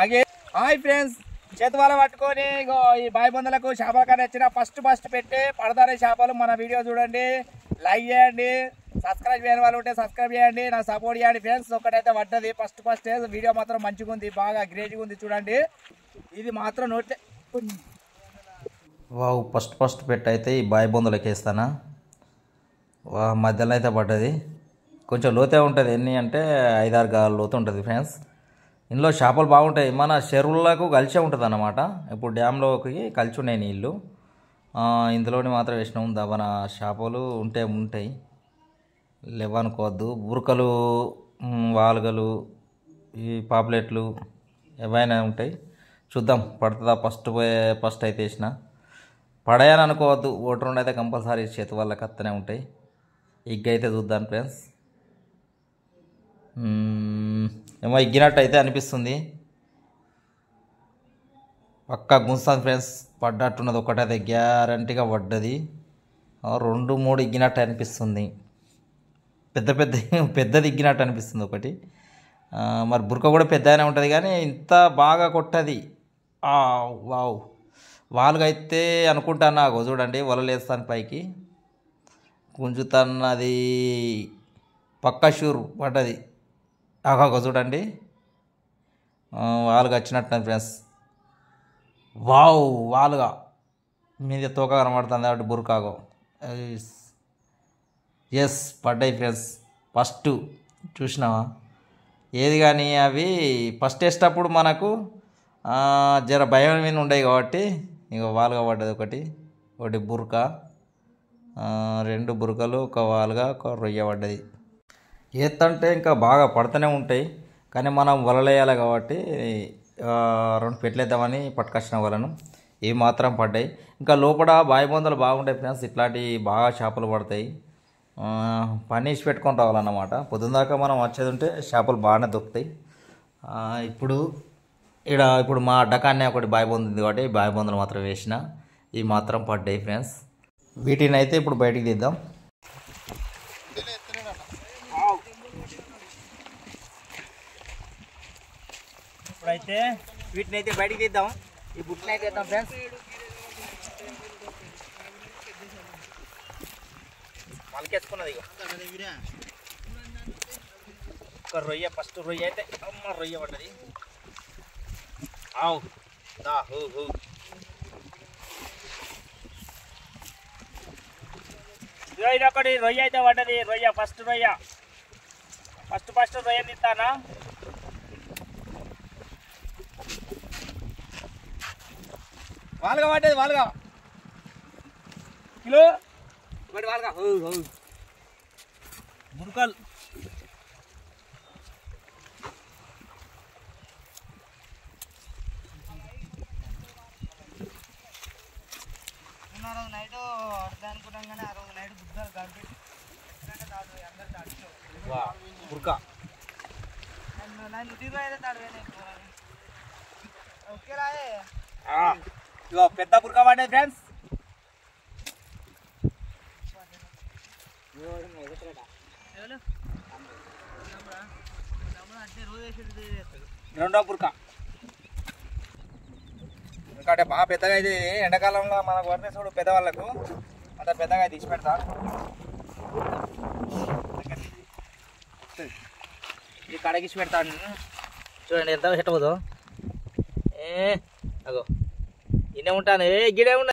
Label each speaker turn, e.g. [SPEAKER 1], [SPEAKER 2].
[SPEAKER 1] ఆగే hi friends, చేతువాల పట్టుకొని ఈ బాయి బొందలకు చేపల కన్నా వచ్చిన ఫస్ట్ పెట్టి పడతారే చేపలు. మన వీడియో చూడండి, లైక్ చేయండి, సబ్స్క్రైబ్ చేయని వాళ్ళు ఉంటే సబ్స్క్రైబ్ చేయండి, నాకు సపోర్ట్ చేయండి ఫ్రెండ్స్. ఒకటైతే పడ్డది ఫస్ట్ వీడియో మాత్రం మంచిగా ఉంది, బాగా గ్రేట్గా ఉంది చూడండి. ఇది మాత్రం నోట్
[SPEAKER 2] వావ్ ఫస్ట్ పెట్టి అయితే ఈ బాయి బొందలకి వేస్తానా. వా మధ్యలో అయితే పడ్డది, కొంచెం లోతే ఉంటుంది. ఎన్ని అంటే 5-6 గాలు లోతు ఉంటుంది ఫ్రెండ్స్. ఇందులో చేపలు బాగుంటాయి, మన చెరువులకు కలిసే ఉంటుంది అన్నమాట. ఇప్పుడు డ్యామ్లోకి కలిసి ఉన్నాయి నీళ్ళు, ఇందులోని మాత్రం వేసినాం. దవన చేపలు ఉంటాయి, లేవనుకోవద్దు. బురకలు, వాలుగలు, ఈ పాపులెట్లు ఏవైనా ఉంటాయి. చూద్దాం పడుతుందా. ఫస్ట్ అయితే వేసిన పడయాని అనుకోవద్దు, ఒకటి రెండు అయితే కంపల్సరీ చేతి వాళ్ళకి అత్తనే ఉంటాయి. ఎగ్ అయితే చూద్దాం ఫ్రెండ్స్. ఏమో ఎగ్గినట్టు అయితే అనిపిస్తుంది, పక్కా గుంస్తుంది ఫ్రెండ్స్. పడ్డట్టున్నది, ఒకటైతే గ్యారంటీగా పడ్డది. 2-3 ఎగ్గినట్టు అనిపిస్తుంది, పెద్దది ఎగ్గినట్టు అనిపిస్తుంది ఒకటి. మరి బురక కూడా పెద్దగానే ఉంటుంది కానీ ఇంత బాగా కొట్టది. వావ్ వాళ్ళగా అయితే అనుకుంటాను. నాకు చూడండి వలలేస్తాను పైకి గుంజుతున్నది, పక్కా షూర్ పడ్డది. చూడండి వాళ్ళగా వచ్చినట్టు ఫ్రెండ్స్. వావ్ వాళ్ళగా మీద తోక కనబడుతుంది కాబట్టి బురకాగో. ఎస్ పడ్డాయి ఫ్రెండ్స్. ఫస్ట్ చూసినావా ఏది కానీ అవి ఫస్ట్ వేసేటప్పుడు మనకు జర భయం మీద ఉండేవి కాబట్టి ఇక వాలుగా పడ్డది. ఒకటి బురక, 2 బురకలు, ఒక వాలుగా, ఒక రొయ్య పడ్డది. ఏతంటే ఇంకా బాగా పడుతూనే ఉంటాయి కానీ మనం వలలేయాలి కాబట్టి 2 పెట్టలేద్దామని పట్టుకొచ్చిన వలను. ఇవి మాత్రం పడ్డాయి. ఇంకా లోపల బాయి బొందలు బాగుంటాయి ఫ్రెండ్స్, ఇట్లాంటి బాగా చేపలు పడతాయి. పని ఇచ్చి పెట్టుకొని రావాలన్నమాట. పొద్దున్నదాకా మనం వచ్చేది ఉంటే చేపలు బాగానే దొరుకుతాయి. ఇప్పుడు మా అడ్డకాన్నే ఒకటి బాయి బొంద ఉంది కాబట్టి బాయి బొందలు మాత్రం వేసిన, ఇవి మాత్రం పడ్డాయి ఫ్రెండ్స్. వీటిని అయితే ఇప్పుడు బయటికి తీద్దాం.
[SPEAKER 1] ఇప్పుడైతే వీటిని అయితే బయటికి తీద్దాం. ఈ బుట్టిని అయితే వేద్దాం ఫ్రెండ్స్. మలకేసుకున్నది ఒక రొయ్య, ఫస్ట్ రొయ్య అయితే రొయ్య పడ్డది. ఇది ఒకటి రొయ్య అయితే పడ్డది. రొయ్య ఫస్ట్ రొయ్య తింటానా. వాళ్ళగా పడ్డది, వాళ్ళగా కిలో ఒకటి వాళ్ళగా బురకలు. రోజు నైట్ అర్థం అనుకున్నాం కానీ ఆ రోజు నైట్ బుద్ధలు కలిపి బుర్క ఇగో పెద్ద బుర్క పడ్డది ఫ్రెండ్స్. రెండో బుర్క ఎందుకంటే బాగా పెద్దగా ఇది ఎండాకాలంలో మనకు పడితే చూడు పెద్దవాళ్ళకు అంత పెద్దగా తీసి పెడతా. ఈ కడగిసి పెడతాను చూడండి ఎంత సెట్ అవుతుందో. అగో ఇన్నే ఉంటాను, గిడే ఉన్నా.